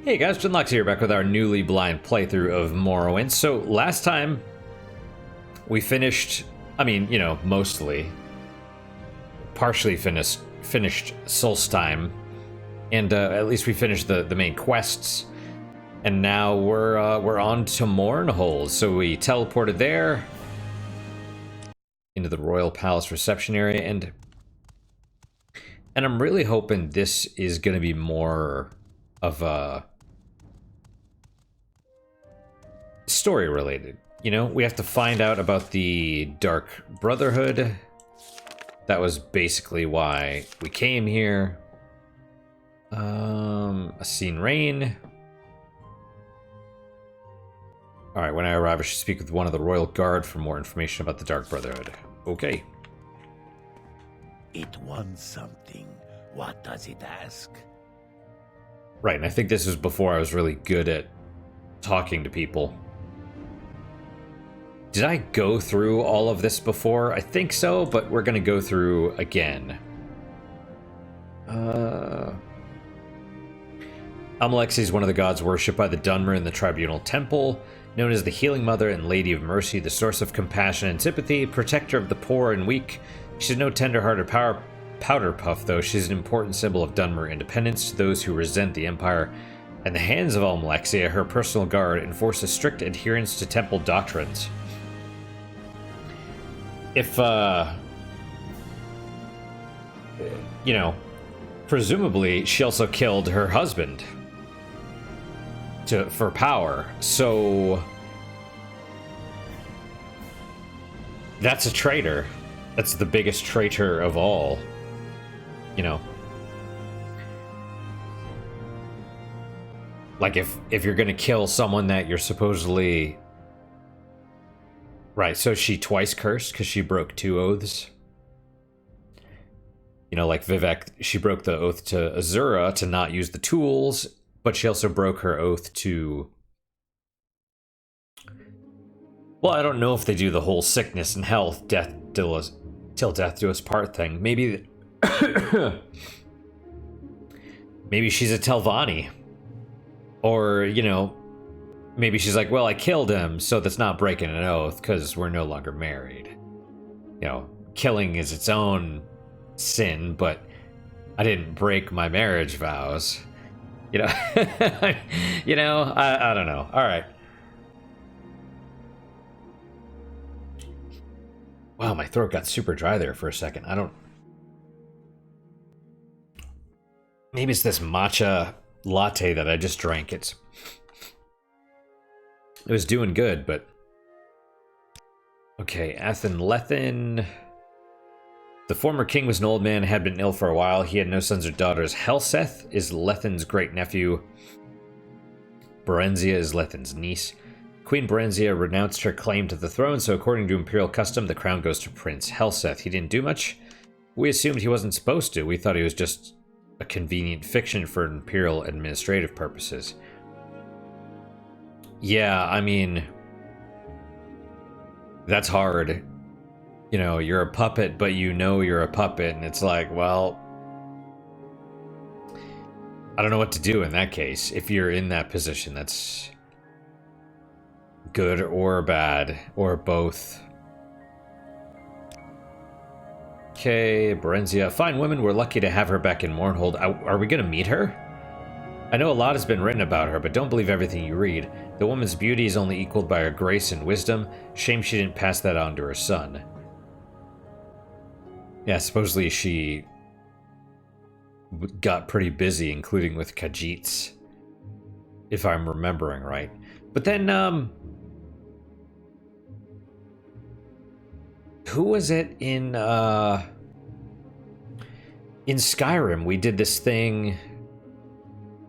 Hey guys, Jinlox here, back with our newly blind playthrough of Morrowind. So last time we finished, mostly, partially finished Solstheim, and at least we finished the main quests. And now we're on to Mournhold. So we teleported there into the Royal Palace reception area, and I'm really hoping this is going to be more of a story related. You know, we have to find out about the Dark Brotherhood. That was basically why we came here. A seen rain. Alright, when I arrive, I should speak with one of the Royal Guard for more information about the Dark Brotherhood. Okay. It wants something. What does it ask? Right, and I think this was before I was really good at talking to people. Did I go through all of this before? I think so, but we're gonna go through again. Almalexi is one of the gods worshipped by the Dunmer in the Tribunal Temple, known as the Healing Mother and Lady of Mercy, the source of compassion and sympathy, protector of the poor and weak. She's no tender-hearted powder puff, though. She's an important symbol of Dunmer independence to those who resent the Empire. And the hands of Almalexia, her personal guard, enforce a strict adherence to temple doctrines. If, presumably she also killed her husband for power, so that's a traitor. That's the biggest traitor of all, Like, if you're gonna kill someone that you're supposedly... Right, so she twice cursed because she broke 2 oaths. Like Vivek, she broke the oath to Azura to not use the tools, but she also broke her oath to... Well, I don't know if they do the whole sickness and health, death till death do us part thing. Maybe... Maybe she's a Telvanni. Or, maybe she's like, well, I killed him, so that's not breaking an oath, because we're no longer married. Killing is its own sin, but I didn't break my marriage vows. I don't know. All right. Wow, my throat got super dry there for a second. Maybe it's this matcha latte that I just drank. It was doing good, but... Okay, Athen Lethin. The former king was an old man, had been ill for a while. He had no sons or daughters. Helseth is Lethin's great-nephew. Barenziah is Lethin's niece. Queen Barenziah renounced her claim to the throne, so according to imperial custom, the crown goes to Prince Helseth. He didn't do much. We assumed he wasn't supposed to. We thought he was just a convenient fiction for imperial administrative purposes. Yeah, I mean, that's hard. You're a puppet, but you're a puppet, and it's like, well, I don't know what to do in that case. If you're in that position, that's good or bad, or both. Okay, Barenziah. Fine woman, we're lucky to have her back in Mournhold. Are we gonna meet her? I know a lot has been written about her, but don't believe everything you read. The woman's beauty is only equaled by her grace and wisdom. Shame she didn't pass that on to her son. Yeah, supposedly she got pretty busy, including with Khajiits, if I'm remembering right. But then, who was it in Skyrim? We did this thing.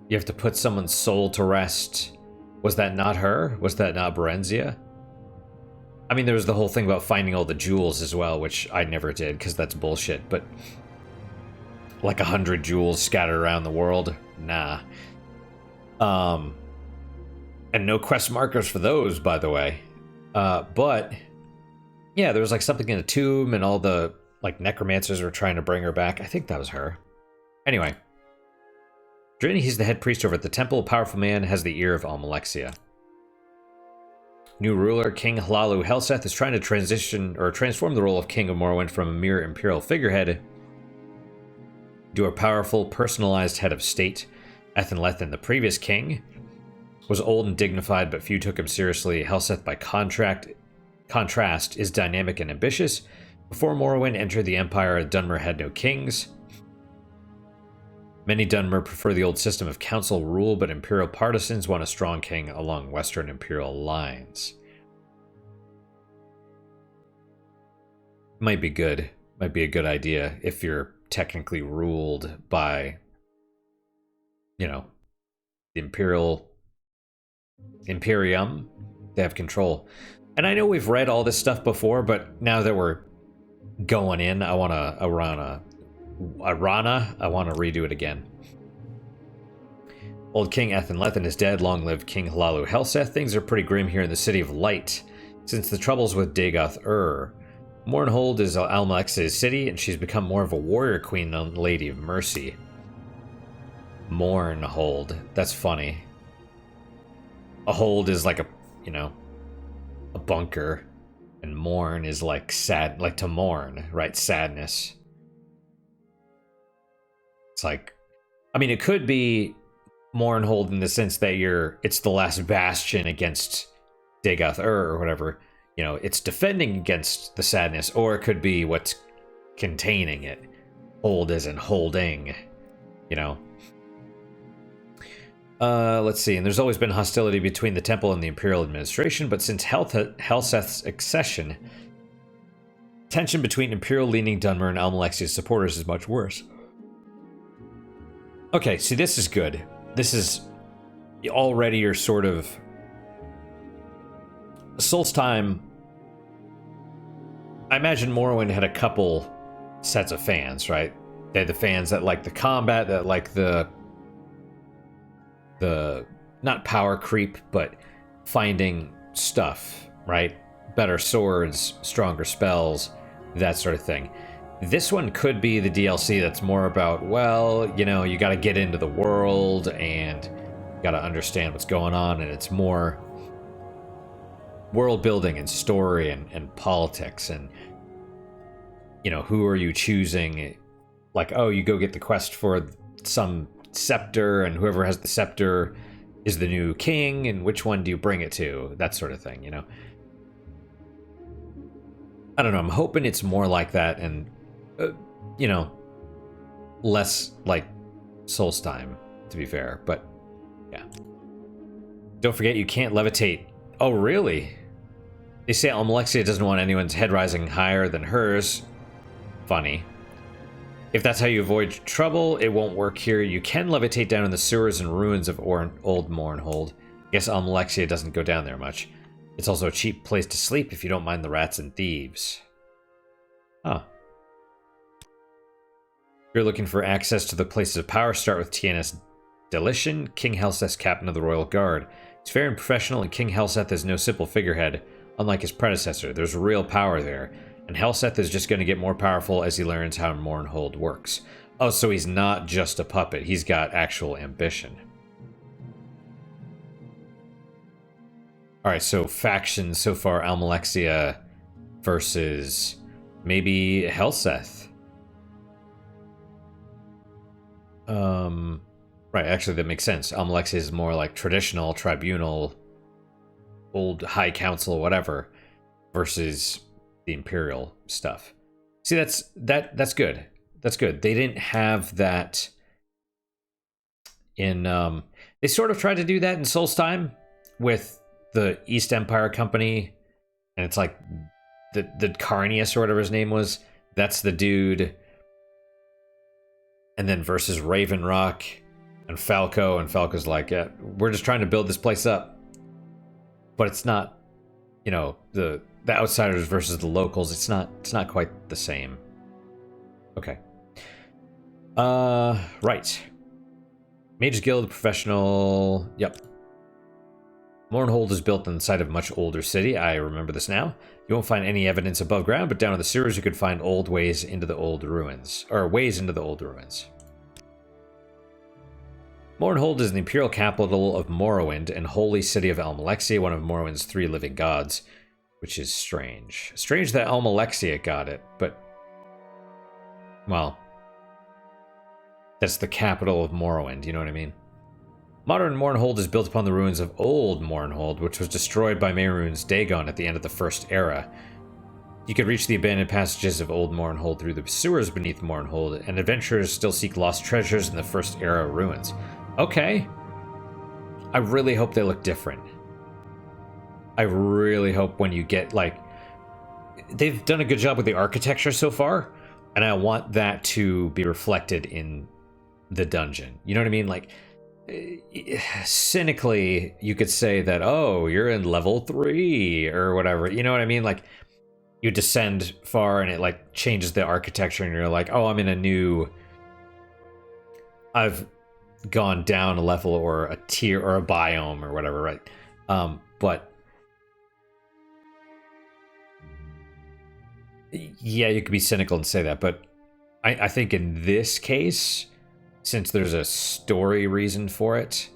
You have to put someone's soul to rest. Was that not her? Was that not Barenziah? I mean, there was the whole thing about finding all the jewels as well, which I never did, because that's bullshit, but... Like 100 jewels scattered around the world? Nah. And no quest markers for those, by the way. But... Yeah, there was like something in a tomb, and all the, necromancers were trying to bring her back. I think that was her. Anyway. Drin, he's the head priest over at the temple. A powerful man, has the ear of Almalexia. New ruler, King Hlalu Helseth, is trying to transform the role of King of Morrowind from a mere imperial figurehead to a powerful, personalized head of state. Ethenlethen, the previous king, was old and dignified, but few took him seriously. Helseth, by contrast, is dynamic and ambitious. Before Morrowind entered the Empire, Dunmer had no kings. Many Dunmer prefer the old system of council rule, but Imperial partisans want a strong king along Western Imperial lines. Might be good. Might be a good idea if you're technically ruled by, you know, the Imperium. They have control. And I know we've read all this stuff before, but now that we're going in, I want to redo it again. Old King Ethenlethen is dead. Long live King Hlalu Helseth. Things are pretty grim here in the City of Light since the troubles with Dagoth-Ur. Mournhold is Almalexia's city, and she's become more of a warrior queen than Lady of Mercy. Mournhold. That's funny. A hold is like a, you know, a bunker, and mourn is like sad, like to mourn, right? Sadness. It's like, I mean, it could be Mournhold in the sense that it's the last bastion against Dagoth-Ur or whatever. You know, it's defending against the sadness, or it could be what's containing it. Hold as in holding, you know. Let's see, and there's always been hostility between the temple and the Imperial administration, but since Helseth's accession, tension between Imperial-leaning Dunmer and Almalexia's supporters is much worse. Okay, see, this is good. This is already your sort of Solstheim. I imagine Morrowind had a couple sets of fans, right? They had the fans that like the combat, that like the not power creep, but finding stuff, right? Better swords, stronger spells, that sort of thing. This one could be the DLC that's more about, well, you know, you got to get into the world and you got to understand what's going on, and it's more world building and story and politics, and, you know, who are you choosing? Like, oh, you go get the quest for some scepter, and whoever has the scepter is the new king, and which one do you bring it to? That sort of thing, you know? I don't know, I'm hoping it's more like that, and you know, less like Solstheim, to be fair, but yeah. Don't forget, you can't levitate. Oh, really? They say Almalexia doesn't want anyone's head rising higher than hers. Funny. If that's how you avoid trouble, it won't work here. You can levitate down in the sewers and ruins of old Mournhold. I guess Almalexia doesn't go down there much. It's also a cheap place to sleep if you don't mind the rats and thieves. Huh. If you're looking for access to the places of power, start with TNS Delition, King Helseth's captain of the Royal Guard. He's very professional, and King Helseth is no simple figurehead. Unlike his predecessor, there's real power there. And Helseth is just going to get more powerful as he learns how Mournhold works. Oh, so he's not just a puppet. He's got actual ambition. Alright, so factions so far. Almalexia versus maybe Helseth. Right, actually that makes sense. Almalexia is more like traditional, tribunal, old high council, whatever, versus the Imperial stuff. See, that's good. That's good. They didn't have that in they sort of tried to do that in Solstheim with the East Empire Company, and it's like the Carnius or whatever his name was. That's the dude. And then versus Raven Rock and Falco, and Falco's like, yeah, we're just trying to build this place up. But it's not, you know, the outsiders versus the locals. It's not quite the same. Okay. Right. Mage's Guild, professional. Yep. Mournhold is built on the site of a much older city. I remember this now. You won't find any evidence above ground, but down in the sewers you could find old ways into the old ruins. Or ways into the old ruins. Mournhold is the imperial capital of Morrowind and holy city of Almalexia, one of Morrowind's 3 living gods, which is strange. Strange that Almalexia got it, but... well... that's the capital of Morrowind, you know what I mean? Modern Mournhold is built upon the ruins of old Mournhold, which was destroyed by Mehrunes Dagon at the end of the First Era. You could reach the abandoned passages of old Mournhold through the sewers beneath Mournhold, and adventurers still seek lost treasures in the First Era ruins. Okay. I really hope they look different. I really hope when you get, like... they've done a good job with the architecture so far, and I want that to be reflected in the dungeon. You know what I mean? Like, cynically, you could say that, oh, you're in level 3 or whatever. You know what I mean? Like, you descend far and it, like, changes the architecture and you're like, oh, I'm in a new... I've gone down a level or a tier or a biome or whatever, right? But... yeah, you could be cynical and say that, but I think in this case, since there's a story reason for it,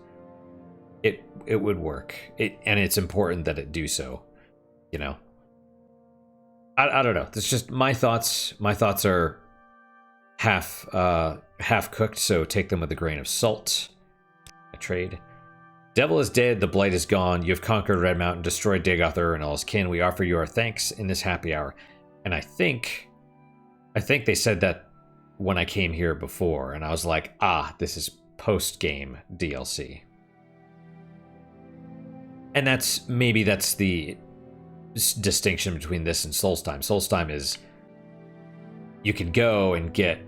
it would work. And it's important that it do so, you know? I don't know. That's just my thoughts. My thoughts are half cooked, so take them with a grain of salt. A trade. Devil is dead, the blight is gone. You have conquered Red Mountain, destroyed Dagoth and all his kin. We offer you our thanks in this happy hour. And I think they said that when I came here before, and I was like, ah, this is post-game DLC. And that's the distinction between this and Solstheim. Solstheim is you can go and get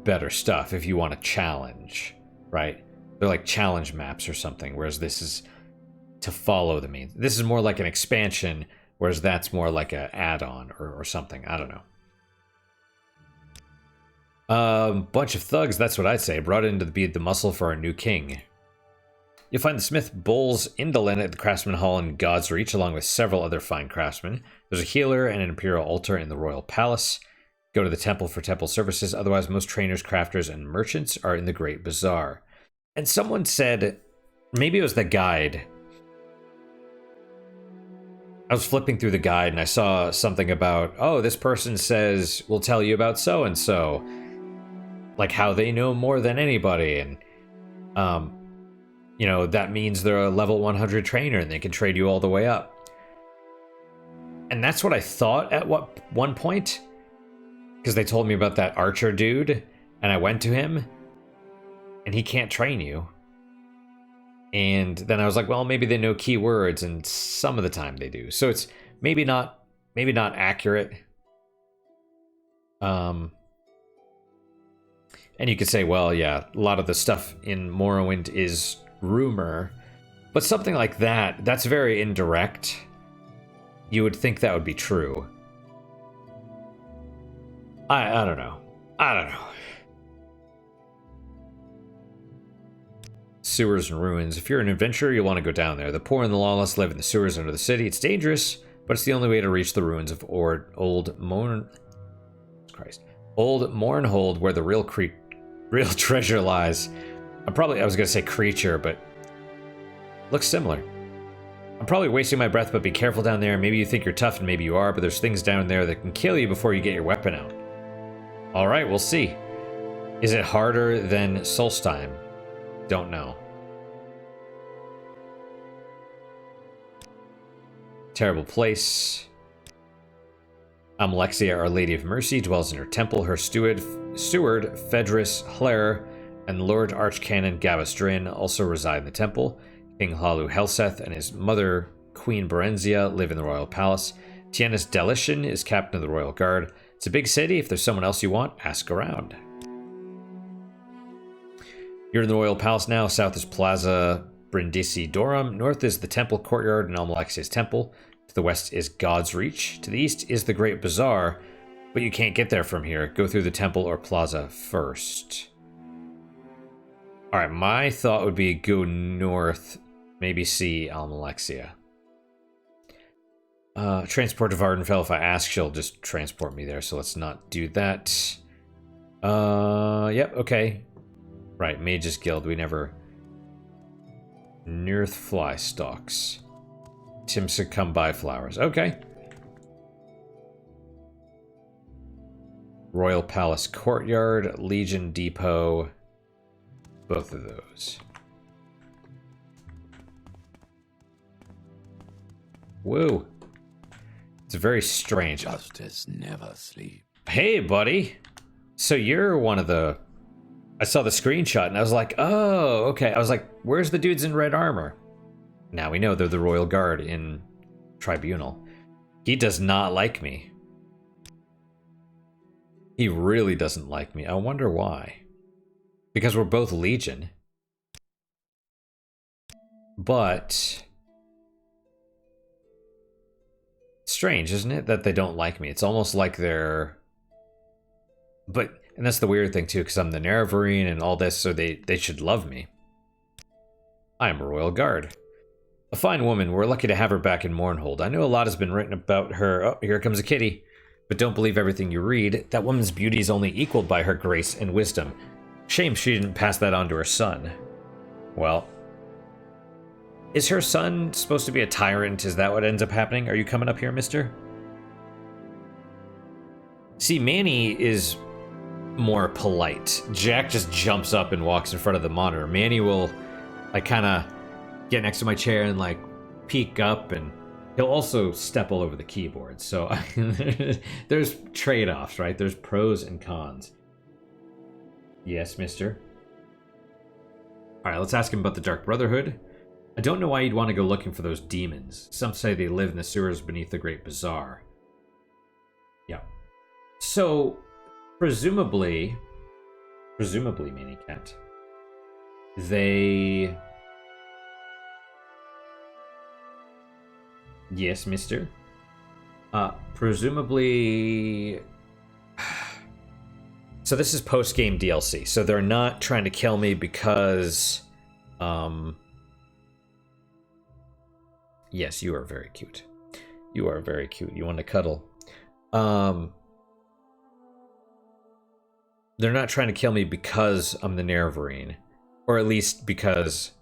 better stuff if you want a challenge, right? They're like challenge maps or something, whereas this is to follow the main. This is more like an expansion, whereas that's more like an add-on or something. I don't know. Bunch of thugs, that's what I'd say. Brought in to be the muscle for our new king. You'll find the smith Bowles Indolin at the Craftsman Hall in God's Reach, along with several other fine craftsmen. There's a healer and an imperial altar in the royal palace. Go to the temple for temple services. Otherwise, most trainers, crafters, and merchants are in the Great Bazaar. And someone said, maybe it was the guide. I was flipping through the guide and I saw something about, oh, this person says, we'll tell you about so-and-so. Like how they know more than anybody. And, you know, that means they're a level 100 trainer and they can trade you all the way up. And that's what I thought at one point. Because they told me about that archer dude. And I went to him. And he can't train you. And then I was like, well, maybe they know keywords, and some of the time they do. So it's maybe not accurate. And you could say, well, yeah, a lot of the stuff in Morrowind is rumor, but something like that, that's very indirect. You would think that would be true. I don't know. I don't know. Sewers and ruins. If you're an adventurer, you'll want to go down there. The poor and the lawless live in the sewers under the city. It's dangerous, but it's the only way to reach the ruins of old Mournhold, where the real treasure lies. I was gonna say creature, but looks similar. I'm probably wasting my breath, but be careful down there. Maybe you think you're tough, and maybe you are, but there's things down there that can kill you before you get your weapon out. All right, we'll see. Is it harder than Solstheim? Don't know. Terrible place. Almalexia, Our Lady of Mercy, dwells in her temple. Her steward Fedris Hlair and Lord Archcanon Gavestrin also reside in the temple. King Hlalu Helseth and his mother, Queen Barenziah, live in the royal palace. Tiennis Delishin is captain of the royal guard. It's a big city. If there's someone else you want, ask around. You're in the royal palace now. South is Plaza Brindisi Dorum. North is the temple courtyard and Almalexia's temple. To the west is God's Reach. To the east is the Great Bazaar, but you can't get there from here. Go through the temple or plaza first. Alright, my thought would be go north, maybe see Almalexia. Transport to Vardenfell. If I ask, she'll just transport me there, so let's not do that. Yep, okay. Right, Mage's Guild. We never Nearth fly stalks. Timsa come by flowers. Okay. Royal Palace Courtyard, Legion Depot. Both of those. Woo. It's very strange. Justice never sleep. Hey, buddy. So you're one of the... I saw the screenshot and I was like, oh, okay. I was like, where's the dudes in red armor? Now we know they're the Royal Guard in Tribunal. He does not like me. He really doesn't like me. I wonder why. Because we're both Legion. But... strange, isn't it? That they don't like me. It's almost like they're... But... and that's the weird thing, too, because I'm the Nerevarine and all this, so they should love me. I am a Royal Guard. A fine woman. We're lucky to have her back in Mournhold. I know a lot has been written about her. Oh, here comes a kitty. But don't believe everything you read. That woman's beauty is only equaled by her grace and wisdom. Shame she didn't pass that on to her son. Well... is her son supposed to be a tyrant? Is that what ends up happening? Are you coming up here, mister? See, Manny is... more polite. Jack just jumps up and walks in front of the monitor. Manny will like kind of get next to my chair and like peek up, and he'll also step all over the keyboard. So there's trade-offs, right? There's pros and cons. Yes, mister. All right, let's ask him about the Dark Brotherhood. I don't know why you'd want to go looking for those demons. Some say they live in the sewers beneath the Great Bazaar. Yeah. So... Presumably, Minicat, they... Yes, mister? Presumably... So this is post-game DLC, so they're not trying to kill me because... Yes, you are very cute. You are very cute. You want to cuddle. They're not trying to kill me because I'm the Nerevarine. Or at least because...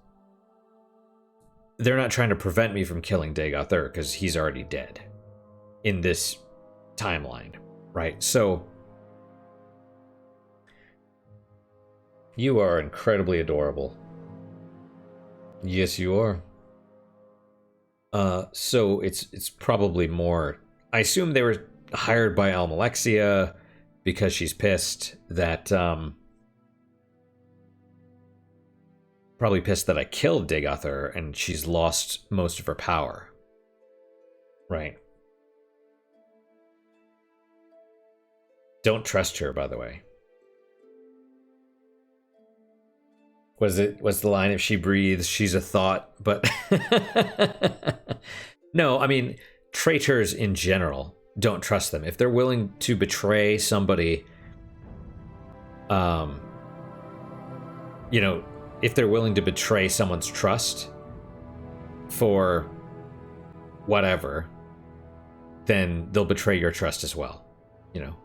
they're not trying to prevent me from killing Dagoth Ur, because he's already dead. In this timeline, right? So... you are incredibly adorable. Yes, you are. So it's probably more... I assume they were hired by Almalexia... because she's pissed that, probably pissed that I killed Dagoth Ur and she's lost most of her power. Right. Don't trust her, by the way. Was the line, if she breathes, she's a thought, but... No, I mean, traitors in general. Don't trust them. If they're willing to betray somebody, you know, if they're willing to betray someone's trust for whatever, then they'll betray your trust as well. You know,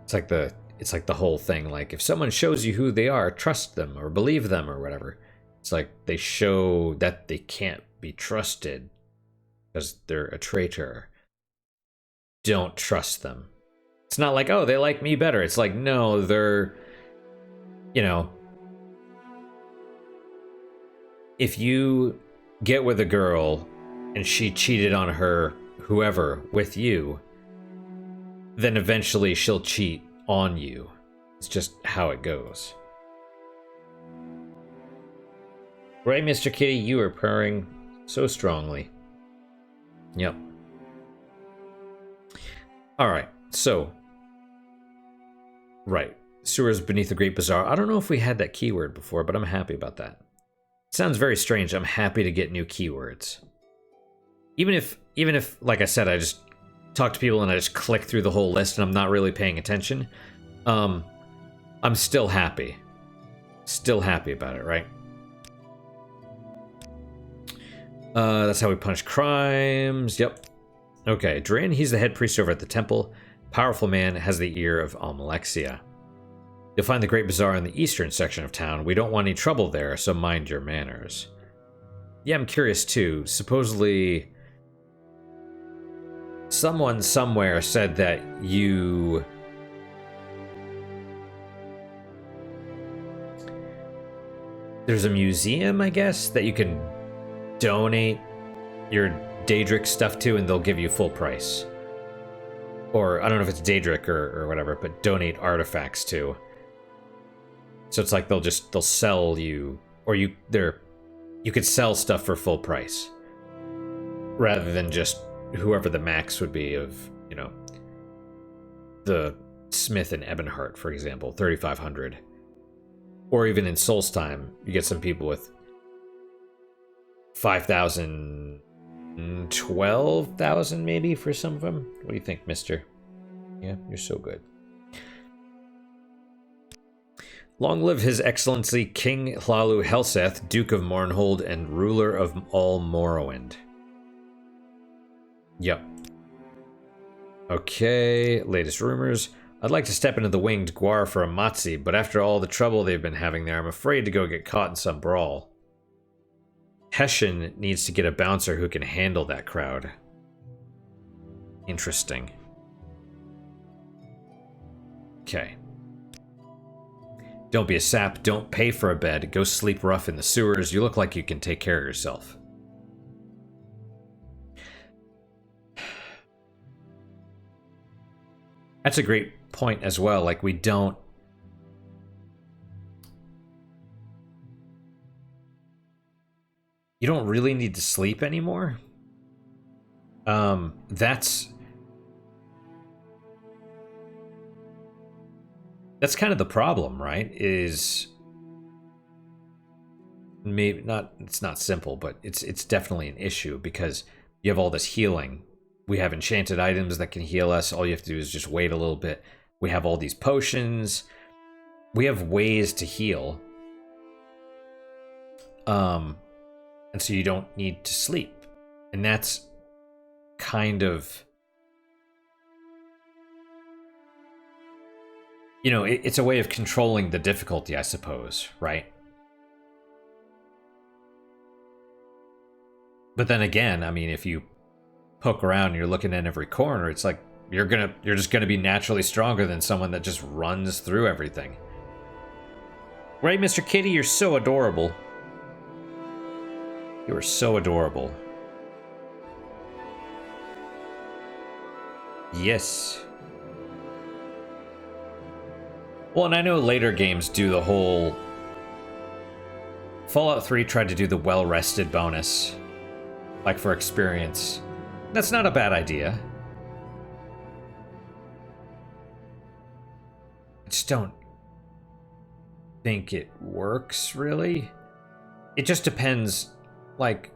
it's like the whole thing. Like, if someone shows you who they are, trust them or believe them or whatever. It's like they show that they can't be trusted because they're a traitor. Don't trust them. It's not like, oh, they like me better. It's like, no, they're, you know, if you get with a girl and she cheated on her, whoever, with you, then eventually she'll cheat on you. It's just how it goes. Right, Mr. Kitty, you are purring so strongly. Yep. Alright, so... right. Sewers beneath the Great Bazaar. I don't know if we had that keyword before, but I'm happy about that. It sounds very strange. I'm happy to get new keywords. Even if, like I said, I just talk to people and I just click through the whole list and I'm not really paying attention, I'm still happy. Still happy about it, right? That's how we punish crimes. Yep. Okay, Drin, he's the head priest over at the temple. Powerful man, has the ear of Almalexia. You'll find the Great Bazaar in the eastern section of town. We don't want any trouble there, so mind your manners. Yeah, I'm curious too. Supposedly, someone somewhere said that there's a museum, I guess, that you can donate your Daedric stuff to, and they'll give you full price. Or I don't know if it's Daedric or whatever, but donate artifacts to. So it's like they'll sell you, or you could sell stuff for full price, rather than just whoever the max would be of, you know, the Smith and Ebonheart, for example, 3,500. Or even in Solstheim, you get some people with 5,000, 12,000 maybe for some of them. What do you think, mister? Yeah, you're so good. Long live His Excellency King Hlalu Helseth, Duke of Mournhold and ruler of all Morrowind. Yep. Okay, latest rumors. I'd like to step into the winged Gwar for a Matzi, but after all the trouble they've been having there, I'm afraid to go get caught in some brawl. Hessian needs to get a bouncer who can handle that crowd. Interesting. Okay. Don't be a sap, don't pay for a bed, go sleep rough in the sewers, you look like you can take care of yourself. That's a great point as well, like you don't really need to sleep anymore. That's kind of the problem, right? Is maybe not, it's not simple, but it's definitely an issue because you have all this healing. We have enchanted items that can heal us. All you have to do is just wait a little bit. We have all these potions. We have ways to heal. And so you don't need to sleep. And that's kind of, you know, it's a way of controlling the difficulty, I suppose, right? But then again, I mean, if you poke around and you're looking in every corner, it's like you're just gonna be naturally stronger than someone that just runs through everything. Right, Mr. Kitty? You're so adorable. You are so adorable. Yes. Well, and I know later games do the whole... Fallout 3 tried to do the well-rested bonus, like for experience. That's not a bad idea. I just don't think it works, really. It just depends, like...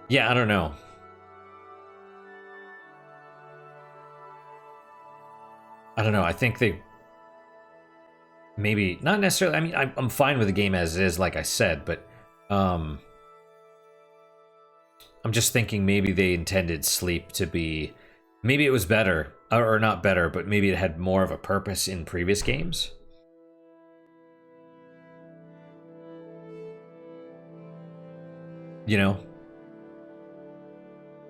Yeah, I don't know. I don't know. I think they maybe not necessarily. I mean, I'm fine with the game as it is, like I said, but I'm just thinking maybe they intended sleep to be, maybe it was better or not better, but maybe it had more of a purpose in previous games. You know,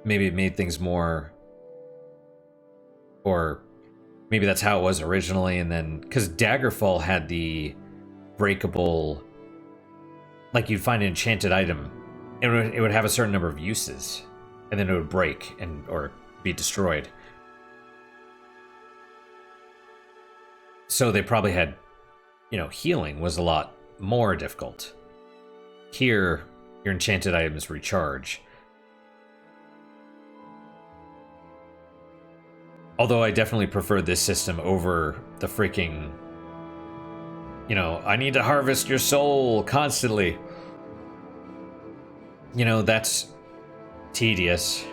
maybe it made things more, or maybe that's how it was originally, and then because Daggerfall had the breakable, like you'd find an enchanted item, it would have a certain number of uses, and then it would break and or be destroyed. So they probably had, you know, healing was a lot more difficult. Here, your enchanted items recharge. Although I definitely prefer this system over the freaking, you know, I need to harvest your soul constantly. You know, that's tedious.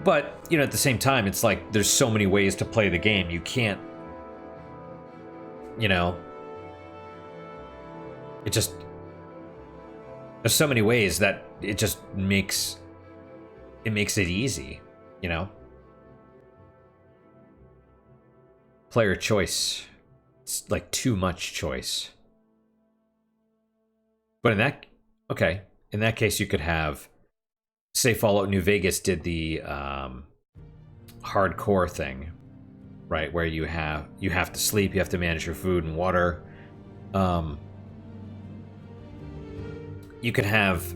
But, you know, at the same time, it's like there's so many ways to play the game. You can't, you know, it just, There's so many ways that it just makes it easy, you know? Player choice. It's like too much choice. But in that case you could have, say Fallout New Vegas did the hardcore thing, right? Where you have to sleep, you have to manage your food and water. You could have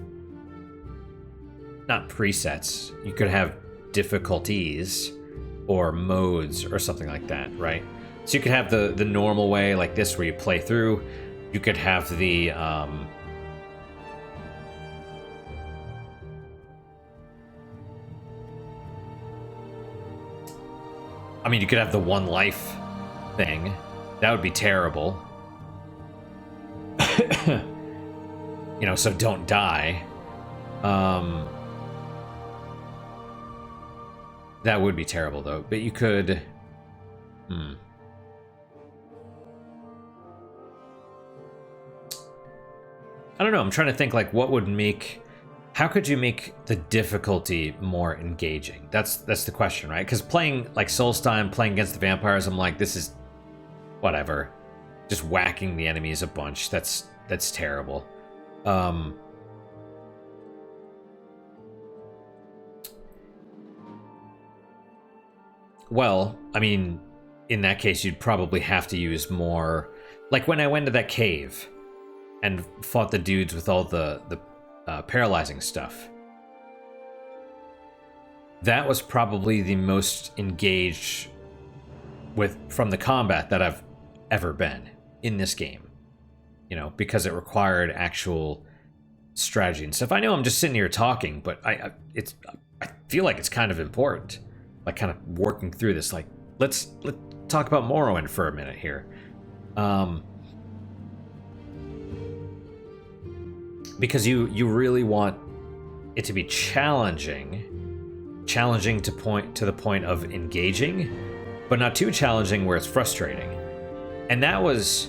not presets, you could have difficulties or modes or something like that, right? So you could have the normal way like this where you play through. You could have the I mean, you could have the one life thing. That would be terrible. You know, so don't die. That would be terrible, though. But you could... I don't know. I'm trying to think, like, what would make... How could you make the difficulty more engaging? That's the question, right? Because playing, like, Soulstime, playing against the vampires, I'm like, this is... whatever. Just whacking the enemies a bunch. That's terrible. Well, I mean, in that case, you'd probably have to use more... Like, when I went to that cave and fought the dudes with all the paralyzing stuff. That was probably the most engaged from the combat that I've ever been in this game. You know, because it required actual strategy and stuff. I know I'm just sitting here talking, but I feel like it's kind of important. Like, kind of working through this. Like, let's talk about Morrowind for a minute here. Because you really want it to be challenging to the point of engaging, but not too challenging where it's frustrating. And that was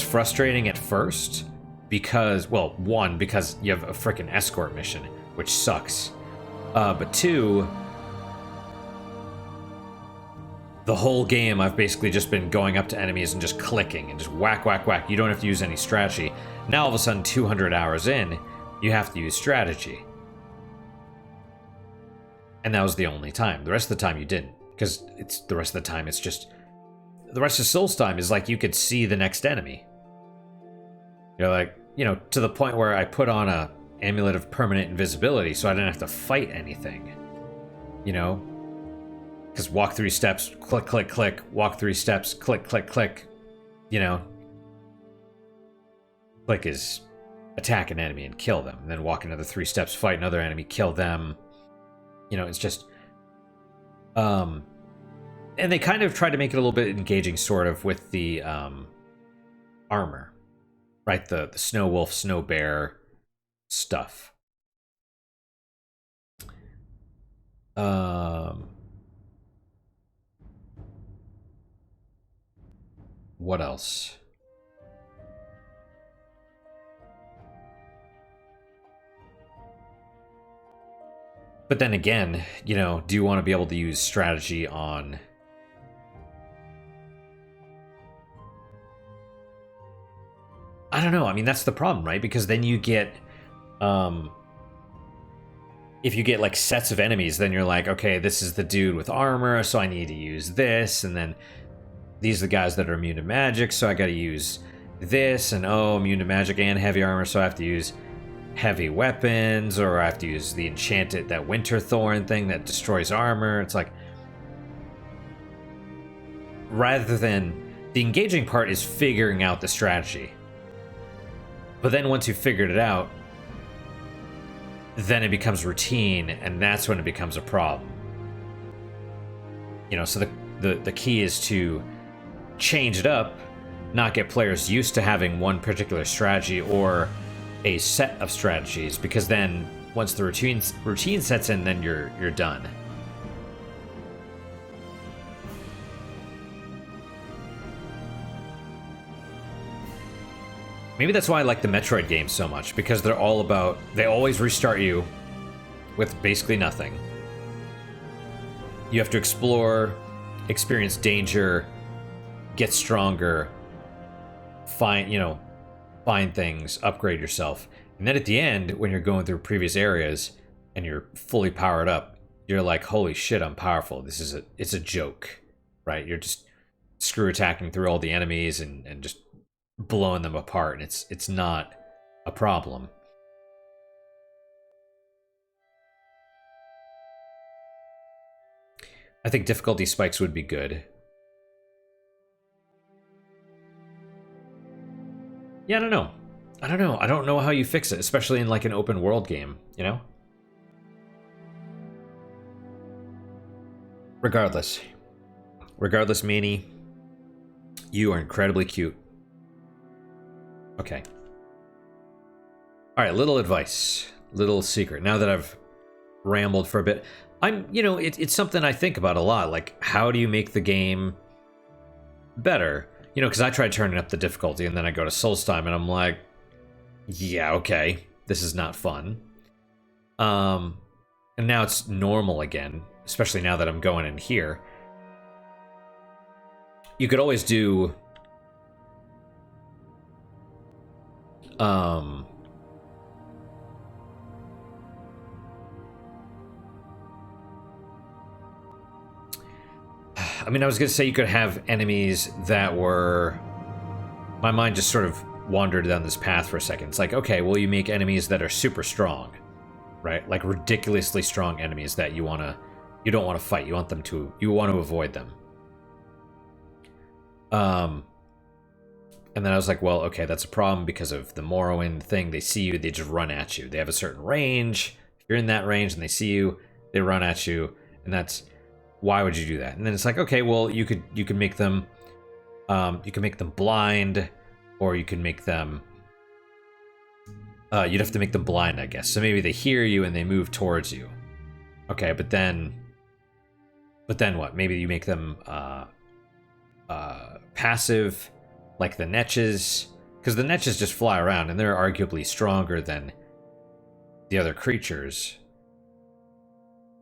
frustrating at first because, well, one, because you have a freaking escort mission, which sucks. But two, the whole game I've basically just been going up to enemies and just clicking and just whack, whack, whack. You don't have to use any strategy. Now all of a sudden, 200 hours in, you have to use strategy. And that was the only time. The rest of the time you didn't. Because the rest of the time it's just... The rest of Soulstime is like you could see the next enemy. You're like, you know, to the point where I put on a amulet of permanent invisibility so I didn't have to fight anything. You know? Because walk 3 steps, click, click, click. Walk 3 steps, click, click, click. You know? Click is attack an enemy and kill them. And then walk another 3 steps, fight another enemy, kill them. You know, it's just... And they kind of tried to make it a little bit engaging, sort of, with the armor. Right? The snow wolf, snow bear stuff. What else? But then again, you know, do you want to be able to use strategy on... I don't know. I mean, that's the problem, right? Because then you get... if you get, like, sets of enemies, then you're like, okay, this is the dude with armor, so I need to use this, and then these are the guys that are immune to magic, so I gotta use this, and oh, immune to magic and heavy armor, so I have to use heavy weapons, or I have to use the enchanted, that winter thorn thing that destroys armor. It's like... Rather than... The engaging part is figuring out the strategy. But then once you've figured it out, then it becomes routine, and that's when it becomes a problem. You know, so the key is to change it up, not get players used to having one particular strategy or a set of strategies, because then once the routine sets in, then you're done. Maybe that's why I like the Metroid games so much, because they're all about... They always restart you with basically nothing. You have to explore, experience danger, get stronger, find things, upgrade yourself. And then at the end, when you're going through previous areas and you're fully powered up, you're like, holy shit, I'm powerful. It's a joke, right? You're just screw attacking through all the enemies and just blowing them apart, and it's not a problem. I think difficulty spikes would be good. Yeah, I don't know. I don't know how you fix it, especially in like an open world game, you know? Regardless, Manny, you are incredibly cute. Okay. All right, little advice, little secret. Now that I've rambled for a bit, it's something I think about a lot. Like, how do you make the game better? Because I tried turning up the difficulty, and then I go to Solstheim, and I'm like, yeah, okay, this is not fun. And now it's normal again, especially now that I'm going in here. You could always do... I mean, I was going to say you could have enemies that were... My mind just sort of wandered down this path for a second. It's like, okay, well, you make enemies that are super strong, right? Like ridiculously strong enemies that you don't want to fight. You want to avoid them. And then I was like, well, okay, that's a problem because of the Morrowind thing. They see you, they just run at you. They have a certain range. If you're in that range and they see you, they run at you, and that's... Why would you do that? And then it's like, okay, well, you could make them blind, or you can make them you'd have to make them blind, I guess. So maybe they hear you and they move towards you. Okay, but then what? Maybe you make them passive, like the Netches, because the Netches just fly around and they're arguably stronger than the other creatures.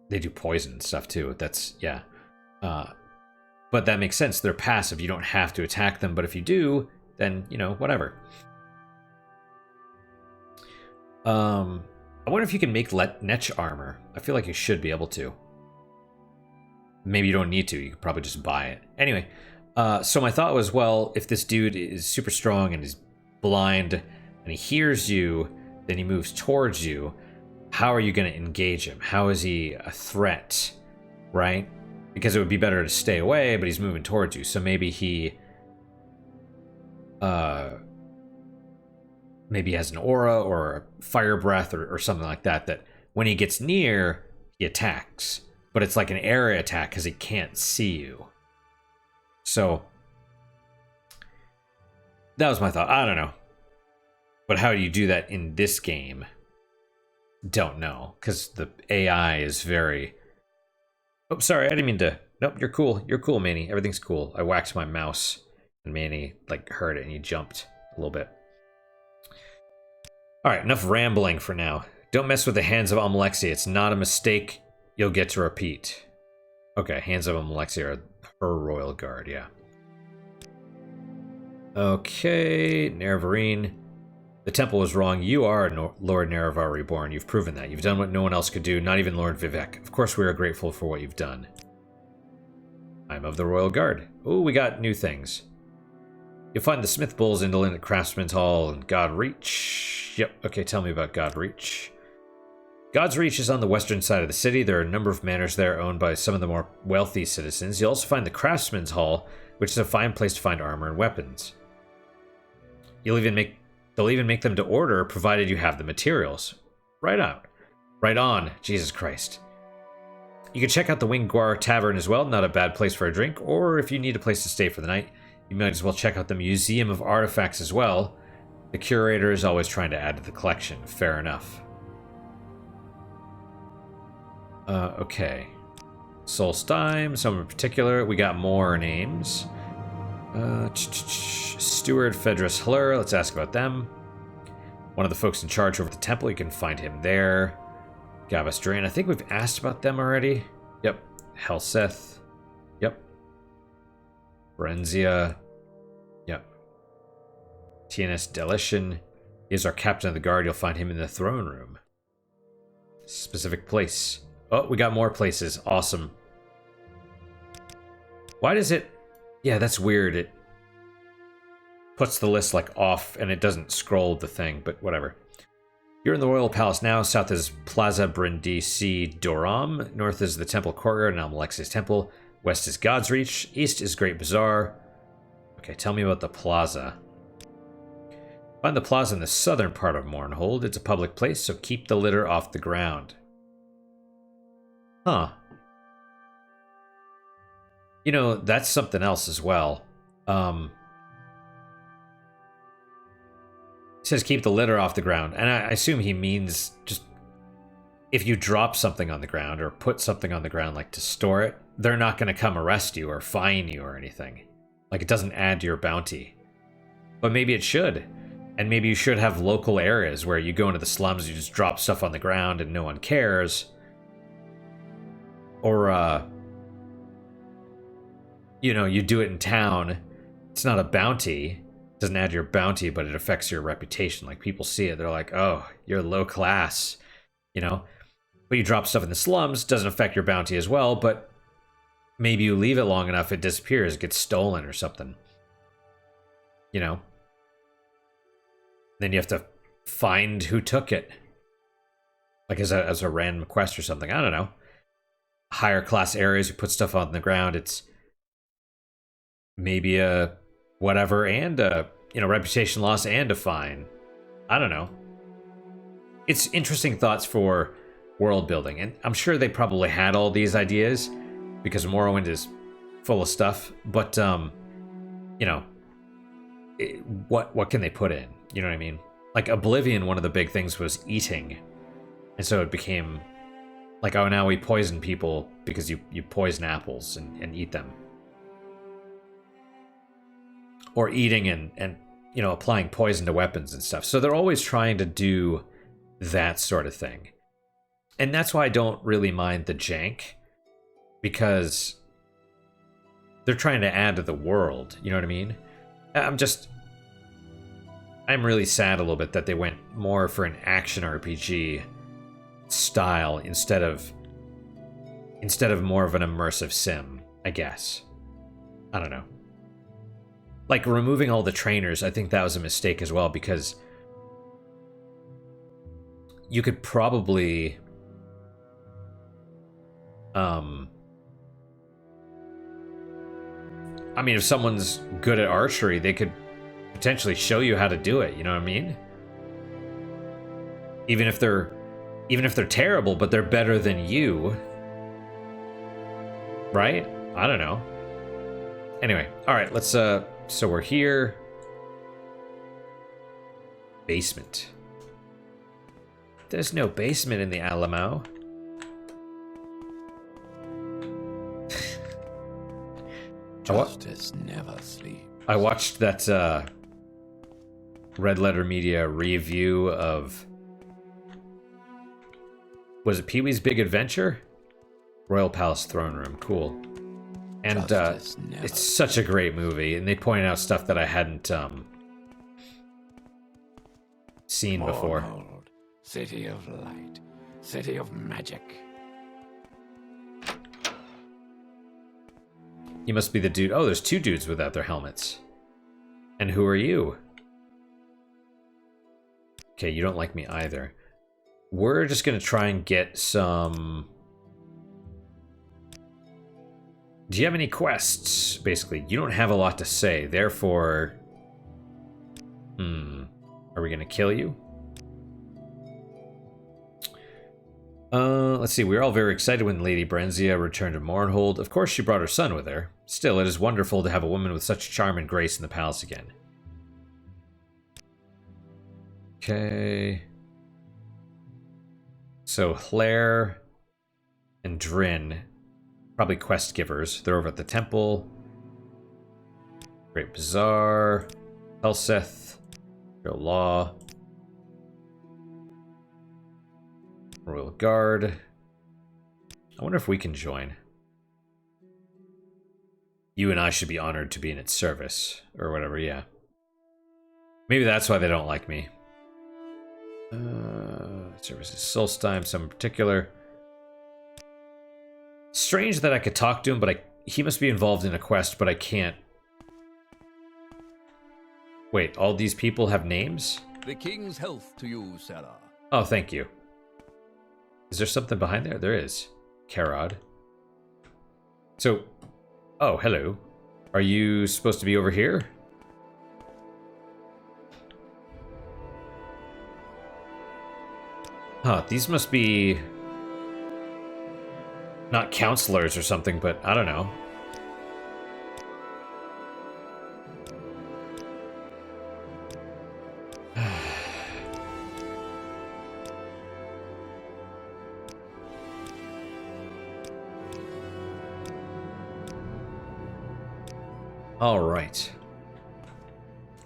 They do poison and stuff too. That's, yeah. But that makes sense. They're passive. You don't have to attack them. But if you do, then, whatever. I wonder if you can make Netch armor. I feel like you should be able to. Maybe you don't need to. You could probably just buy it. Anyway, so my thought was, well, if this dude is super strong and is blind and he hears you, then he moves towards you. How are you going to engage him? How is he a threat, right? Because it would be better to stay away, but he's moving towards you. So maybe he has an aura or a fire breath or something like that, that when he gets near, he attacks. But it's like an area attack because he can't see you. So that was my thought. I don't know. But how do you do that in this game? Don't know, because the AI is very... Oh, sorry, I didn't mean to... Nope, you're cool. You're cool, Manny. Everything's cool. I whacked my mouse, and Manny, heard it, and he jumped a little bit. Alright, enough rambling for now. Don't mess with the Hands of Almalexia. It's not a mistake you'll get to repeat. Okay, Hands of Almalexia are her royal guard, yeah. Okay, Nerevarine. The temple was wrong. You are Lord Nerevar Reborn. You've proven that. You've done what no one else could do, not even Lord Vivek. Of course we are grateful for what you've done. I'm of the Royal Guard. Oh, we got new things. You'll find the Smith Bulls indolent at Craftsman's Hall and Godreach. Yep, okay, tell me about Godreach. God's Reach is on the western side of the city. There are a number of manors there owned by some of the more wealthy citizens. You'll also find the Craftsman's Hall, which is a fine place to find armor and weapons. They'll even make them to order, provided you have the materials. Right on. Jesus Christ. You can check out the Wingguar Tavern as well. Not a bad place for a drink. Or if you need a place to stay for the night, you might as well check out the Museum of Artifacts as well. The curator is always trying to add to the collection. Fair enough. Okay. Solstheim, some in particular. We got more names. Steward Fedrus Hlur, let's ask about them. One of the folks in charge over the temple, you can find him there. Gavas Drain, I think we've asked about them already. Yep. Helseth. Yep. Barenziah. Yep. TNS Delishan. He is our captain of the guard. You'll find him in the throne room. Specific place. Oh, we got more places. Awesome. Why does it... Yeah, that's weird. It puts the list like off and it doesn't scroll the thing, but whatever. You're in the Royal Palace now. South is Plaza Brindisi Doram. North is the Temple Courtyard and Almalexis Temple. West is God's Reach. East is Great Bazaar. Okay, tell me about the plaza. Find the plaza in the southern part of Mournhold. It's a public place, so keep the litter off the ground. Huh. You know, that's something else as well. It says keep the litter off the ground, and I assume he means just if you drop something on the ground or put something on the ground, like to store it, they're not going to come arrest you or fine you or anything. Like, it doesn't add to your bounty. But maybe it should. And maybe you should have local areas where you go into the slums, you just drop stuff on the ground and no one cares. Or, you know, you do it in town. It's not a bounty. It doesn't add to your bounty, but it affects your reputation. Like, people see it, they're like, oh, you're low class, you know? But you drop stuff in the slums, doesn't affect your bounty as well, but maybe you leave it long enough, it disappears, it gets stolen or something. You know? Then you have to find who took it. Like as a random quest or something. I don't know. Higher class areas, you put stuff on the ground, it's maybe a whatever and a, you know, reputation loss and a fine. I don't know. It's interesting thoughts for world building, and I'm sure they probably had all these ideas because Morrowind is full of stuff, but you know, what can they put in? You know what I mean? Like Oblivion, one of the big things was eating. And so it became like, oh, now we poison people because you poison apples and eat them. Or eating and you know, applying poison to weapons and stuff. So they're always trying to do that sort of thing. And that's why I don't really mind the jank, because they're trying to add to the world. You know what I mean? I'm really sad a little bit that they went more for an action RPG style instead of more of an immersive sim, I guess. I don't know. Like removing all the trainers, I think that was a mistake as well, because you could probably I mean, if someone's good at archery, they could potentially show you how to do it, you know what I mean? Even if they're terrible, but they're better than you. Right? I don't know. Anyway, all right, let's so we're here. Basement. There's no basement in the Alamo. Justice never sleeps. I watched that Red Letter Media review of, was it Pee-wee's Big Adventure? Royal Palace Throne Room, cool. And it's such a great movie, and they pointed out stuff that I hadn't seen before. Mournhold, city of light, city of magic. You must be the dude. Oh, there's two dudes without their helmets. And who are you? Okay, you don't like me either. We're just gonna try and get some... Do you have any quests? Basically, you don't have a lot to say, therefore... Are we gonna kill you? Let's see, we were all very excited when Lady Barenziah returned to Mournhold. Of course she brought her son with her. Still, it is wonderful to have a woman with such charm and grace in the palace again. Okay. So, Hlur and Drin, probably quest givers. They're over at the temple. Great Bazaar, Helseth, Royal Law, Royal Guard. I wonder if we can join. You and I should be honored to be in its service, or whatever, yeah. Maybe that's why they don't like me. Services Solstheim, some in particular. Strange that I could talk to him, but he must be involved in a quest, but I can't. Wait, all these people have names? The king's health to you, Sarah. Oh, thank you. Is there something behind there? There is. Karod. So, oh, hello. Are you supposed to be over here? Huh, these must be not counselors or something, but I don't know. All right.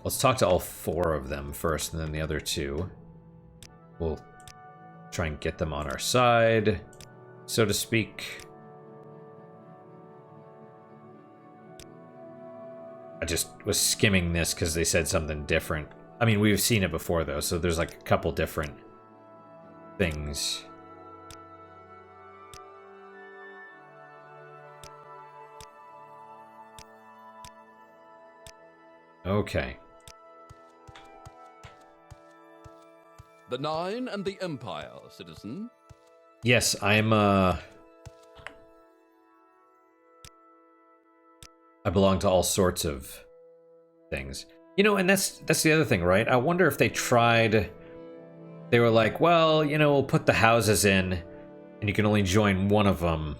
Let's talk to all 4 of them first, and then the other 2. We'll try and get them on our side, so to speak. I just was skimming this because they said something different. I mean, we've seen it before, though, so there's like a couple different things. Okay. The Nine and the Empire, citizen. Yes, I belong to all sorts of things. You know, and that's the other thing, right? I wonder if they tried. They were like, well, you know, we'll put the houses in, and you can only join one of them,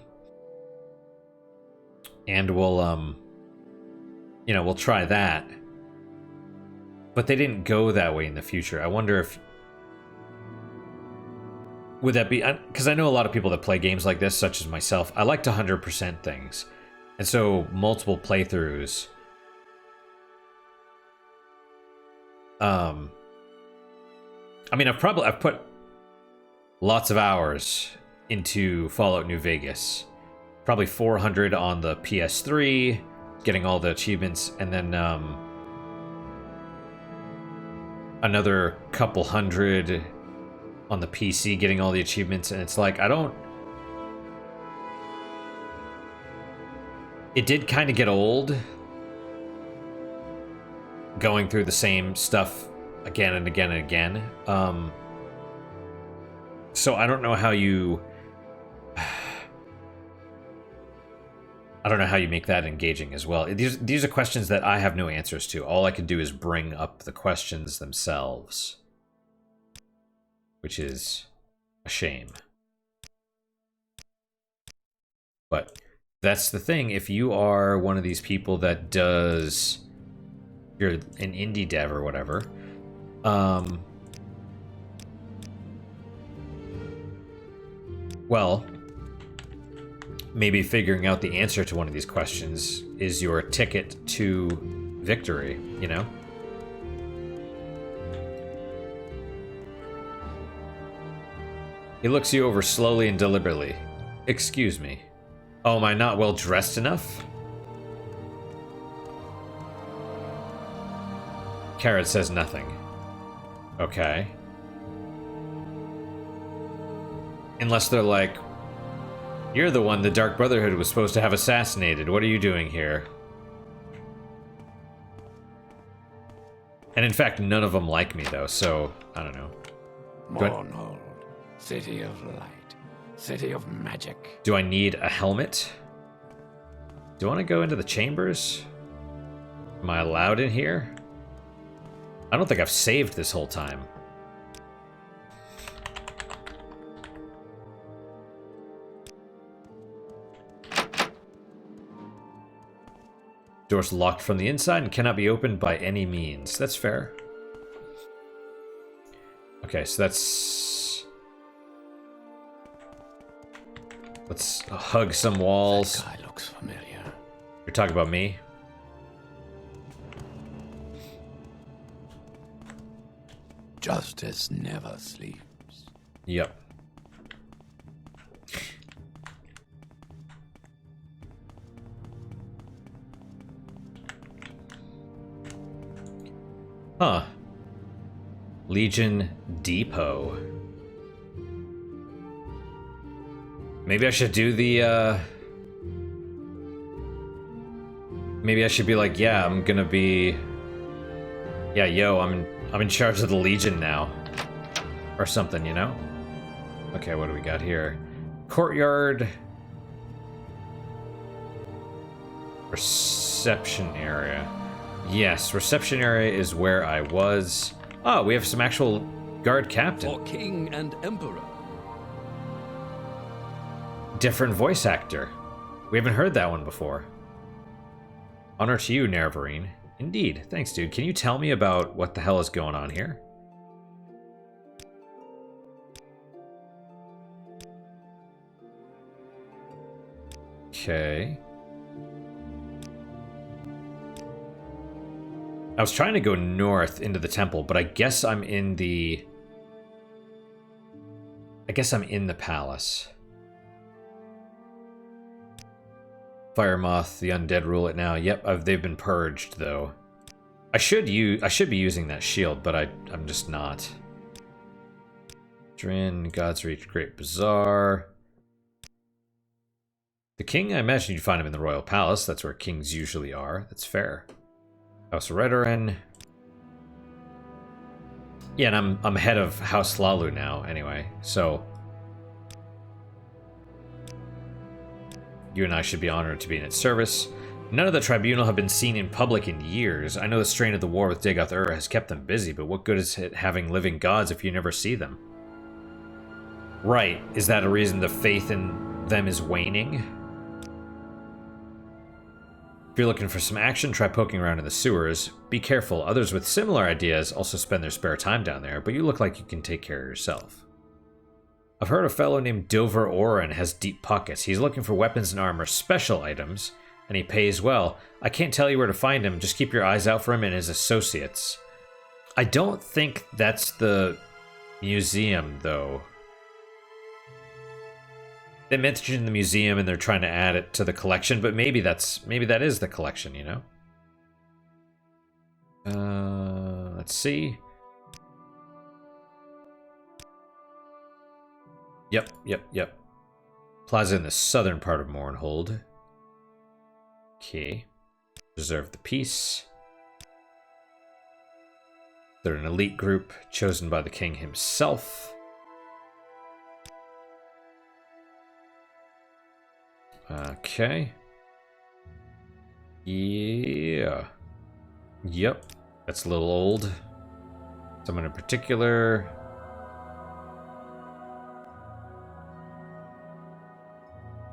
and we'll you know, we'll try that. But they didn't go that way in the future. I wonder if... Would that be... Because I know a lot of people that play games like this, such as myself. I like to 100% things. And so, multiple playthroughs... I mean, I've put lots of hours into Fallout New Vegas. Probably 400 on the PS3, getting all the achievements, and then, another couple hundred on the PC getting all the achievements, and it's like, it did kind of get old going through the same stuff again and again and again. So I don't know how you make that engaging as well. These are questions that I have no answers to. All I can do is bring up the questions themselves, which is a shame. But that's the thing. If you are one of these people that does, you're an indie dev or whatever, well, maybe figuring out the answer to one of these questions is your ticket to victory, you know? He looks you over slowly and deliberately. Excuse me. Oh, am I not well dressed enough? Carrot says nothing. Okay. Unless they're like, you're the one the Dark Brotherhood was supposed to have assassinated. What are you doing here? And in fact, none of them like me, though, so I don't know. Mournhold, city of light, city of magic. Do I need a helmet? Do I want to go into the chambers? Am I allowed in here? I don't think I've saved this whole time. Doors locked from the inside and cannot be opened by any means. That's fair. Okay, so that's... Let's hug some walls. That guy looks familiar. You're talking about me? Justice never sleeps. Yep. Huh. Legion Depot. Maybe I should do the, maybe I should be like, yeah, I'm gonna be... Yeah, yo, I'm in charge of the Legion now. Or something, you know? Okay, what do we got here? Courtyard. Reception area. Yes, reception area is where I was. Oh, we have some actual guard captain. For king and emperor. Different voice actor. We haven't heard that one before. Honor to you, Nervarine. Indeed. Thanks, dude. Can you tell me about what the hell is going on here? Okay. I was trying to go north into the temple, but I guess I'm in the... I guess I'm in the palace. Fire Moth, the undead rule it now. Yep, they've been purged, though. I should be using that shield, but I'm just not. Drin, God's Reach, Great Bazaar. The king, I imagine you'd find him in the royal palace. That's where kings usually are. That's fair. House Redoran. Yeah, and I'm head of House Lalu now, anyway, so... You and I should be honored to be in its service. None of the Tribunal have been seen in public in years. I know the strain of the war with Dagoth-Ur has kept them busy, but what good is it having living gods if you never see them? Right, is that a reason the faith in them is waning? If you're looking for some action, try poking around in the sewers. Be careful, others with similar ideas also spend their spare time down there, but you look like you can take care of yourself. I've heard a fellow named Dover Oren has deep pockets. He's looking for weapons and armor, special items, and he pays well. I can't tell you where to find him, just keep your eyes out for him and his associates. I don't think that's the museum, though. They mentioned the museum and they're trying to add it to the collection, but maybe that is the collection, you know? Let's see. Yep. Plaza in the southern part of Mournhold. Okay. Preserve the peace. They're an elite group chosen by the king himself. Okay. Yeah. Yep. That's a little old. Someone in particular.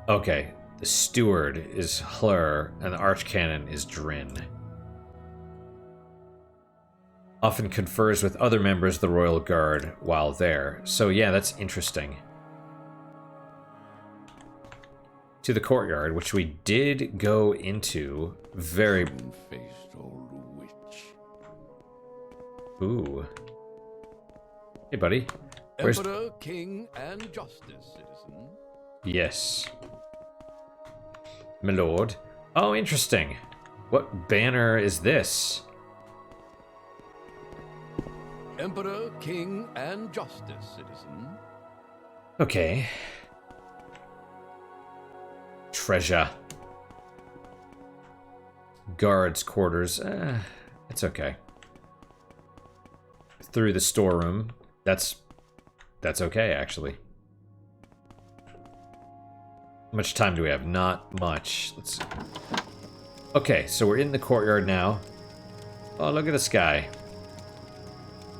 Okay. The steward is Hlur, and the archcanon is Drin. Often confers with other members of the royal guard while there. So yeah, that's interesting. To the courtyard, which we did go into very... Faced old witch. Ooh. Hey, buddy. Where's... Emperor, king, and justice, citizen. Yes. My lord. Oh, interesting. What banner is this? Emperor, king, and justice, citizen. Okay. Treasure. Guards' quarters. It's okay. Through the storeroom. That's okay, actually. How much time do we have? Not much. Let's... Okay, so we're in the courtyard now. Oh, look at the sky.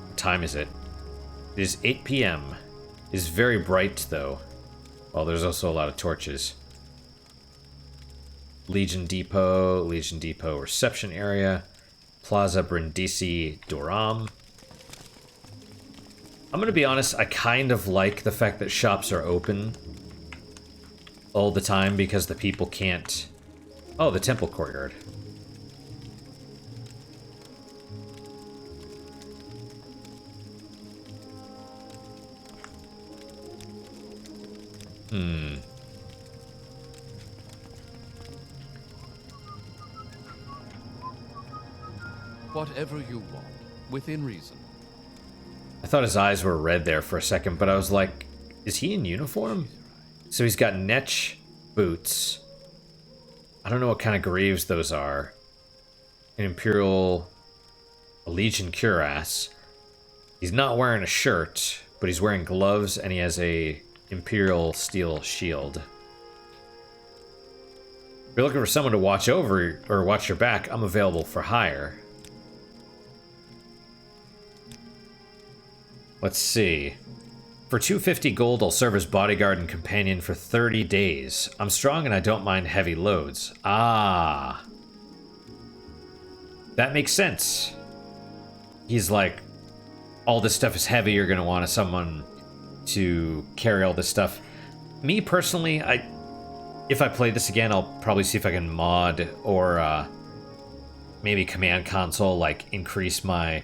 What time is it? It is 8 p.m. It is very bright, though. Well, there's also a lot of torches. Legion Depot reception area, Plaza Brindisi Doram. I'm gonna be honest, I kind of like the fact that shops are open all the time because the people can't... Oh, the temple courtyard. Hmm. Whatever you want, within reason. I thought his eyes were red there for a second, but I was like, is he in uniform? So he's got Netch boots. I don't know what kind of greaves those are. An Imperial... a Legion cuirass. He's not wearing a shirt, but he's wearing gloves, and he has a Imperial steel shield. If you're looking for someone to watch over, or watch your back, I'm available for hire. Let's see. For 250 gold, I'll serve as bodyguard and companion for 30 days. I'm strong and I don't mind heavy loads. Ah. That makes sense. He's like, all this stuff is heavy, you're gonna want someone to carry all this stuff. Me, personally, if I play this again, I'll probably see if I can mod or maybe command console, like, increase my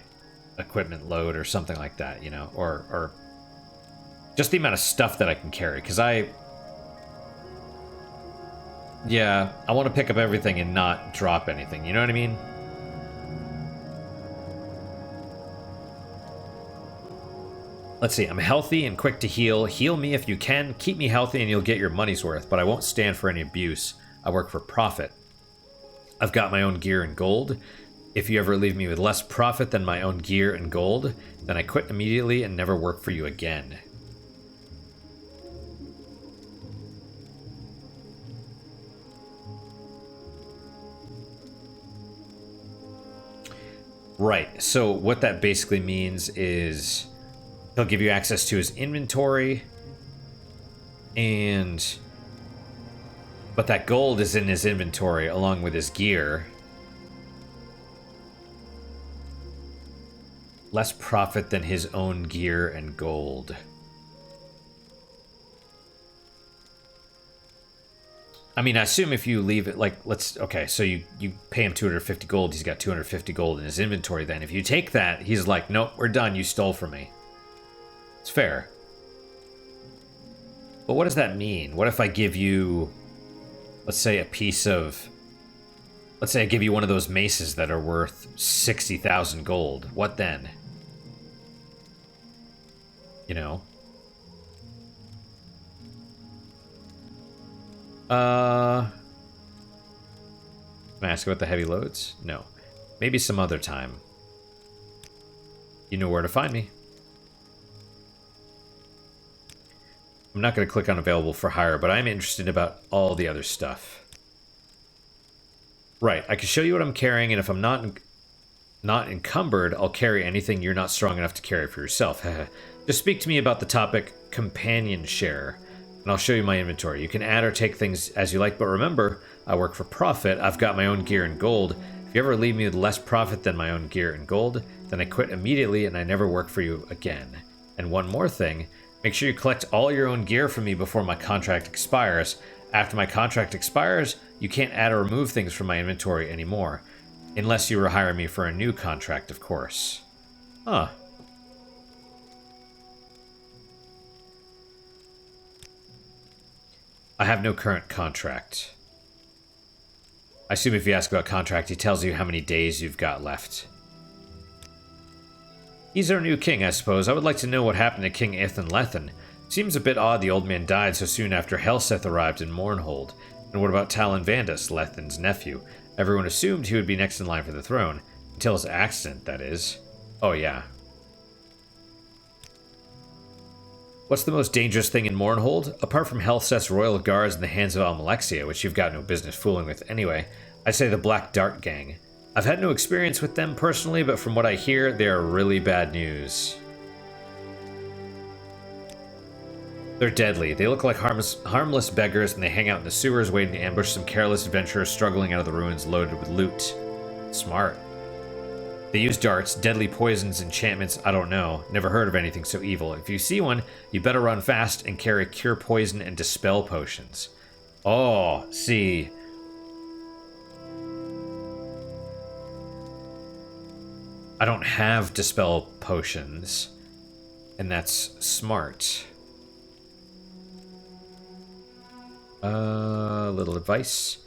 equipment load or something like that, you know? Or just the amount of stuff that I can carry, because yeah, I want to pick up everything and not drop anything, you know what I mean? Let's see, I'm healthy and quick to heal. Heal me if you can, keep me healthy and you'll get your money's worth, but I won't stand for any abuse. I work for profit. I've got my own gear and gold. If you ever leave me with less profit than my own gear and gold, then I quit immediately and never work for you again. Right, so what that basically means is he'll give you access to his inventory, but that gold is in his inventory along with his gear. Less profit than his own gear and gold. I mean, I assume if you leave it, like, okay, so you pay him 250 gold, he's got 250 gold in his inventory then. If you take that, he's like, nope, we're done, you stole from me. It's fair. But what does that mean? What if I give you, let's say, a piece of... Let's say I give you one of those maces that are worth 60,000 gold. What then? You know? Can I ask about the heavy loads? No. Maybe some other time. You know where to find me. I'm not going to click on available for hire, but I'm interested about all the other stuff. Right, I can show you what I'm carrying, and if I'm not encumbered, I'll carry anything you're not strong enough to carry for yourself. Just speak to me about the topic companion share, and I'll show you my inventory. You can add or take things as you like, but remember, I work for profit. I've got my own gear and gold. If you ever leave me with less profit than my own gear and gold, then I quit immediately and I never work for you again. And one more thing, make sure you collect all your own gear from me before my contract expires. After my contract expires, you can't add or remove things from my inventory anymore. Unless you rehire me for a new contract, of course. Huh. I have no current contract. I assume if you ask about contract, he tells you how many days you've got left. He's our new king, I suppose. I would like to know what happened to King Ethan Lethen. Seems a bit odd the old man died so soon after Helseth arrived in Mournhold. And what about Talon Vandus, Lethen's nephew? Everyone assumed he would be next in line for the throne. Until his accident, that is. Oh, yeah. What's the most dangerous thing in Mournhold? Apart from Helseth's royal guards in the hands of Almalexia, which you've got no business fooling with anyway, I'd say the Black Dart Gang. I've had no experience with them personally, but from what I hear, they are really bad news. They're deadly. They look like harmless beggars, and they hang out in the sewers waiting to ambush some careless adventurers struggling out of the ruins loaded with loot. Smart. They use darts, deadly poisons, enchantments, I don't know. Never heard of anything so evil. If you see one, you better run fast and carry cure poison and dispel potions. Oh, see. I don't have dispel potions, and that's smart. Little advice.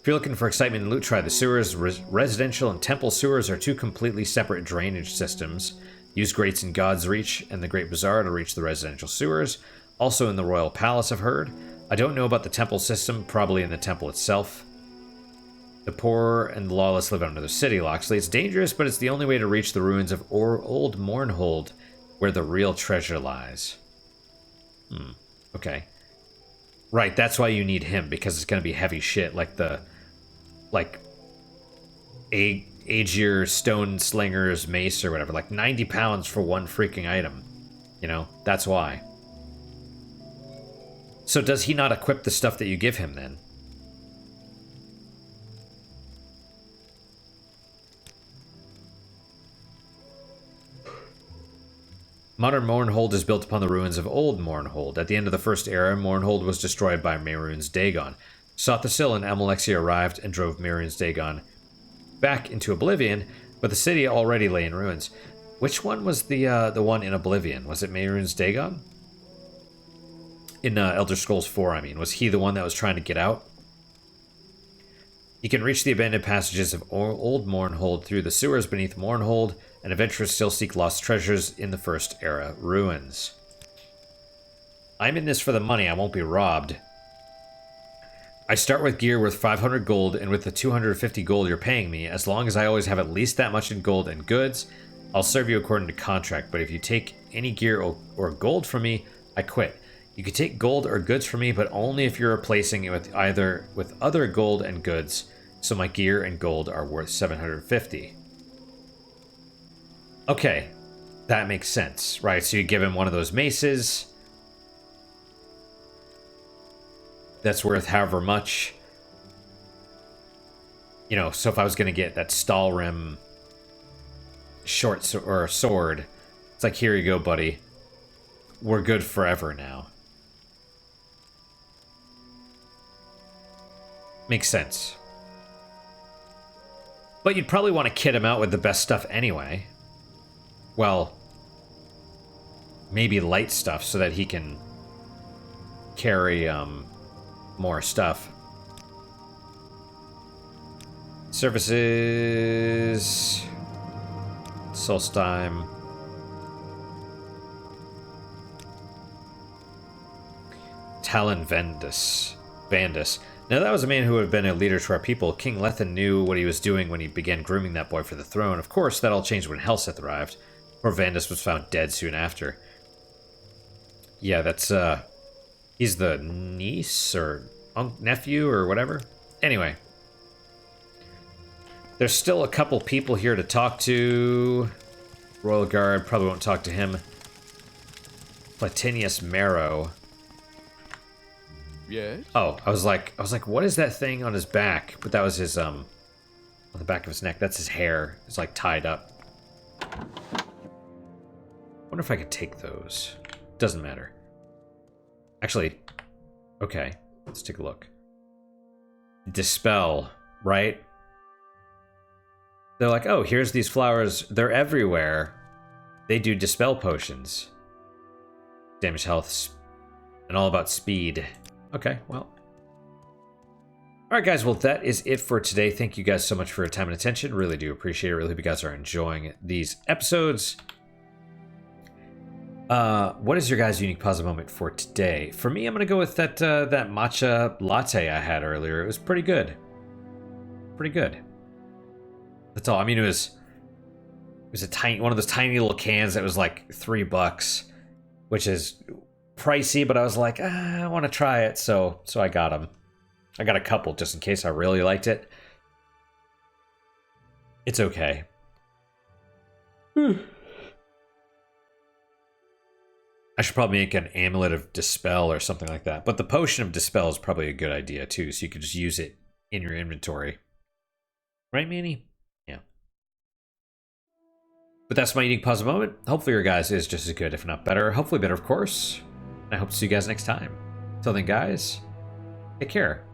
If you're looking for excitement and loot, try the sewers. Residential and temple sewers are two completely separate drainage systems. Use grates in God's Reach and the Great Bazaar to reach the residential sewers. Also in the Royal Palace, I've heard. I don't know about the temple system, probably in the temple itself. The poor and the lawless live under the city, Loxley. It's dangerous, but it's the only way to reach the ruins of old Mournhold, where the real treasure lies. Okay. Right, that's why you need him, because it's going to be heavy shit, like the... like... Aegir Stone Slinger's mace or whatever. Like 90 pounds for one freaking item. You know, that's why. So does he not equip the stuff that you give him, then? Modern Mournhold is built upon the ruins of old Mournhold. At the end of the First Era, Mournhold was destroyed by Mehrunes Dagon. Sothasil and Amalexia arrived and drove Mehrunes Dagon back into Oblivion, but the city already lay in ruins. Which one was the one in Oblivion? Was it Mehrunes Dagon? In Elder Scrolls 4, I mean. Was he the one that was trying to get out? You can reach the abandoned passages of old Mournhold through the sewers beneath Mournhold, and adventurers still seek lost treasures in the First Era ruins. I'm in this for the money, I won't be robbed. I start with gear worth 500 gold, and with the 250 gold you're paying me, as long as I always have at least that much in gold and goods, I'll serve you according to contract, but if you take any gear or gold from me, I quit. You can take gold or goods from me, but only if you're replacing it with other gold and goods, so my gear and gold are worth 750. Okay, that makes sense, right? So you give him one of those maces. That's worth however much. You know, so if I was going to get that Stalrim or sword, it's like, here you go, buddy. We're good forever now. Makes sense. But you'd probably want to kit him out with the best stuff anyway. Well, maybe light stuff so that he can carry more stuff. Services. Solstheim. Talon Vandus. Now that was a man who had been a leader to our people. King Lethen knew what he was doing when he began grooming that boy for the throne. Of course, that all changed when Helseth arrived. Poor Vandus was found dead soon after. Yeah, that's, he's the niece or nephew or whatever. Anyway. There's still a couple people here to talk to. Royal Guard, probably won't talk to him. Platinius Marrow. Yes? Oh, I was like, what is that thing on his back? But that was his, on the back of his neck. That's his hair. It's like tied up. Wonder if I could take those. Doesn't matter. Actually, okay. Let's take a look. Dispel, right? They're like, oh, here's these flowers. They're everywhere. They do dispel potions. Damage health. And all about speed. Okay, well. Alright guys, well that is it for today. Thank you guys so much for your time and attention. Really do appreciate it. Really hope you guys are enjoying these episodes. What is your guys' unique positive moment for today? For me, I'm going to go with that that matcha latte I had earlier. It was pretty good. Pretty good. That's all. I mean, it was a tiny one of those tiny little cans that was like $3, which is pricey, but I was like, I want to try it, so I got them. I got a couple just in case I really liked it. It's okay. I should probably make an amulet of dispel or something like that. But the potion of dispel is probably a good idea too, so you could just use it in your inventory. Right, Manny? Yeah. But that's my unique positive moment. Hopefully your guys is just as good, if not better. Hopefully better, of course. I hope to see you guys next time. Till then, guys, take care.